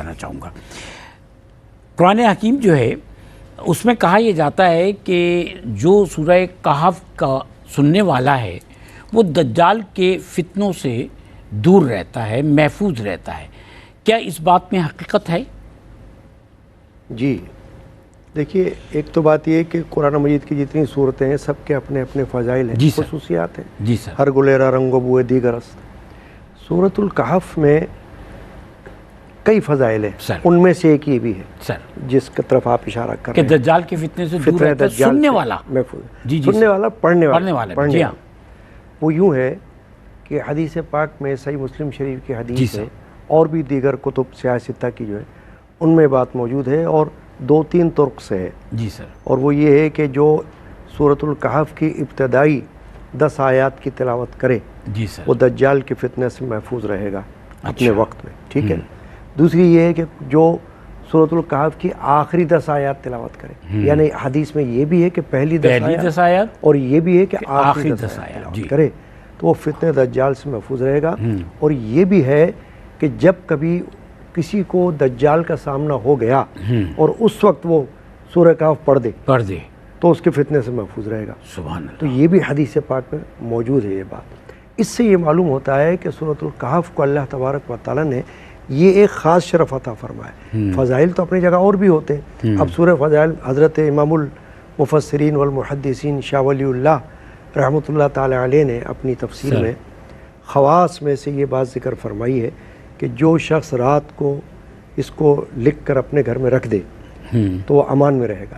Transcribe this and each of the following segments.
جانا چاہوں گا۔ قرآن حکیم جو ہے اس میں کہا یہ جاتا ہے کہ جو سورہ کہف کا سننے والا ہے وہ دجال کے فتنوں سے دور رہتا ہے، محفوظ رہتا ہے۔ کیا اس بات میں حقیقت ہے؟ جی دیکھیے، ایک تو بات یہ ہے کہ قرآن مجید کی جتنی صورتیں ہیں سب کے اپنے اپنے فضائل ہیں، خصوصیات ہیں۔ جی سر۔ ہر گلیرا رنگ و بوئے دیگر است۔ سورۃ الکہف میں کئی فضائل ہیں سر، ان میں سے ایک یہ بھی ہے سر جس کی طرف آپ اشارہ کر کہ رہے ہیں دجال کے فتنے سے دور رہتا ہے، سننے والا محفوظ، سننے والا، پڑھنے والا، جی ہاں، وہ یوں ہے کہ حدیث پاک میں صحیح مسلم شریف کی حدیث ہے اور بھی دیگر کتب سیاہ ستہ کی جو ہے ان میں بات موجود ہے، اور 2-3 طرق سے ہے۔ جی سر۔ اور وہ یہ ہے کہ جو سورۃ الکہف کی ابتدائی 10 آیات کی تلاوت کرے جی سر، وہ دجال کے فتنے سے محفوظ رہے گا اپنے وقت میں، ٹھیک ہے۔ دوسری یہ ہے کہ جو سورۃ الکہف کی آخری 10 آیات تلاوت کرے، یعنی حدیث میں یہ بھی ہے کہ پہلی 10 آیات اور یہ بھی ہے کہ آخری 10 آیات تلاوت کرے تو وہ فتنہ دجال سے محفوظ رہے گا۔ اور یہ بھی ہے کہ جب کبھی کسی کو دجال کا سامنا ہو گیا اور اس وقت وہ سورہ کہف پڑھ دے تو اس کے فتنے سے محفوظ رہے گا۔ سبحان اللہ۔ تو یہ بھی حدیث پاک میں موجود ہے یہ بات۔ اس سے یہ معلوم ہوتا ہے کہ سورۃ الکہف کو اللہ تبارک و تعالیٰ نے یہ ایک خاص شرف عطا فرمایا۔ فضائل تو اپنی جگہ اور بھی ہوتے ہیں۔ اب سورہ فضائل حضرت امام المفسرین والمحدثین شاہ ولی اللہ رحمۃ اللہ تعالی علیہ نے اپنی تفسیر میں خواص میں سے یہ بات ذکر فرمائی ہے کہ جو شخص رات کو اس کو لکھ کر اپنے گھر میں رکھ دے تو وہ امان میں رہے گا،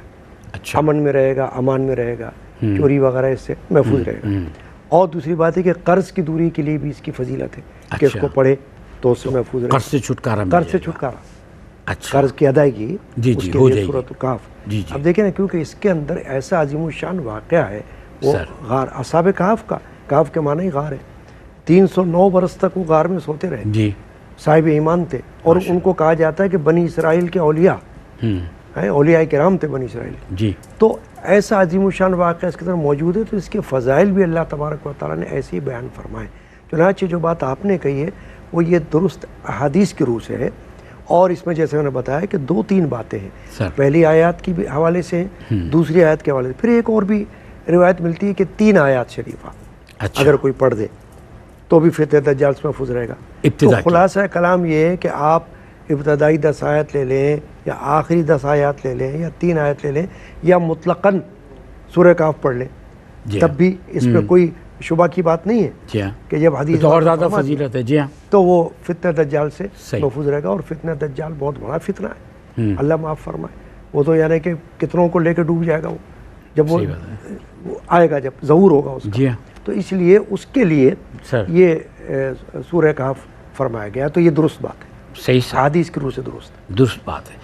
امن میں رہے گا، امان میں رہے گا، چوری وغیرہ اس سے محفوظ رہے گا۔ اور دوسری بات ہے کہ قرض کی دوری کے لیے بھی اس کی فضیلت ہے کہ اس کو پڑھے تو اس سے محفوظ رہے گا، قرض سے چھٹکارا، قرض کی ادائیگی اس کے لیے سورۃ الکہف۔ اب دیکھیں نا، کیونکہ اس کے اندر ایسا عظیم الشان واقعہ ہے، وہ غار اصحاب کہف کا، کہف کے معنی ہی غار ہے، 309 برس تک وہ غار میں سوتے رہے، صاحب ایمان تھے، اور ان کو کہا جاتا ہے کہ بنی اسرائیل کے اولیاء ہیں، اولیاء کرام تھے بنی اسرائیل۔ تو ایسا عظیم الشان واقعہ اس کے اندر موجود ہے، تو اس کے فضائل بھی اللہ تبارک و تعالیٰ نے ایسے ہی بیان فرمائے۔ چنانچہ جو بات آپ نے کہی ہے وہ یہ درست احادیث کی روح سے ہے، اور اس میں جیسے میں نے بتایا کہ 2-3 باتیں ہیں، پہلی آیات کی بھی حوالے سے ہیں، دوسری آیت کے حوالے سے، پھر ایک اور بھی روایت ملتی ہے کہ 3 آیات شریفہ اگر کوئی پڑھ دے تو بھی فتنہ دجال سے محفوظ رہے گا۔ تو خلاصہ کلام یہ ہے کہ آپ ابتدائی 10 آیت لے لیں یا آخری 10 آیات لے لیں یا 3 آیت لے لیں یا مطلقاً سورہ کہف پڑھ لیں، تب بھی اس میں کوئی شبہ کی بات نہیں ہے کہ جب حدیث اور زیادہ فضیلت ہے تو وہ فتنہ دجال سے محفوظ رہے گا۔ اور فتنہ دجال بہت بڑا فتنہ ہے، اللہ معاف فرمائے، وہ تو یعنی کہ کتنوں کو لے کے ڈوب جائے گا وہ جب وہ آئے گا، جب ظہور ہوگا اس کا۔ تو اس لیے اس کے لیے یہ سورہ کہف فرمایا گیا، تو یہ درست بات ہے، صحیح، حدیث کی روح سے درست بات ہے۔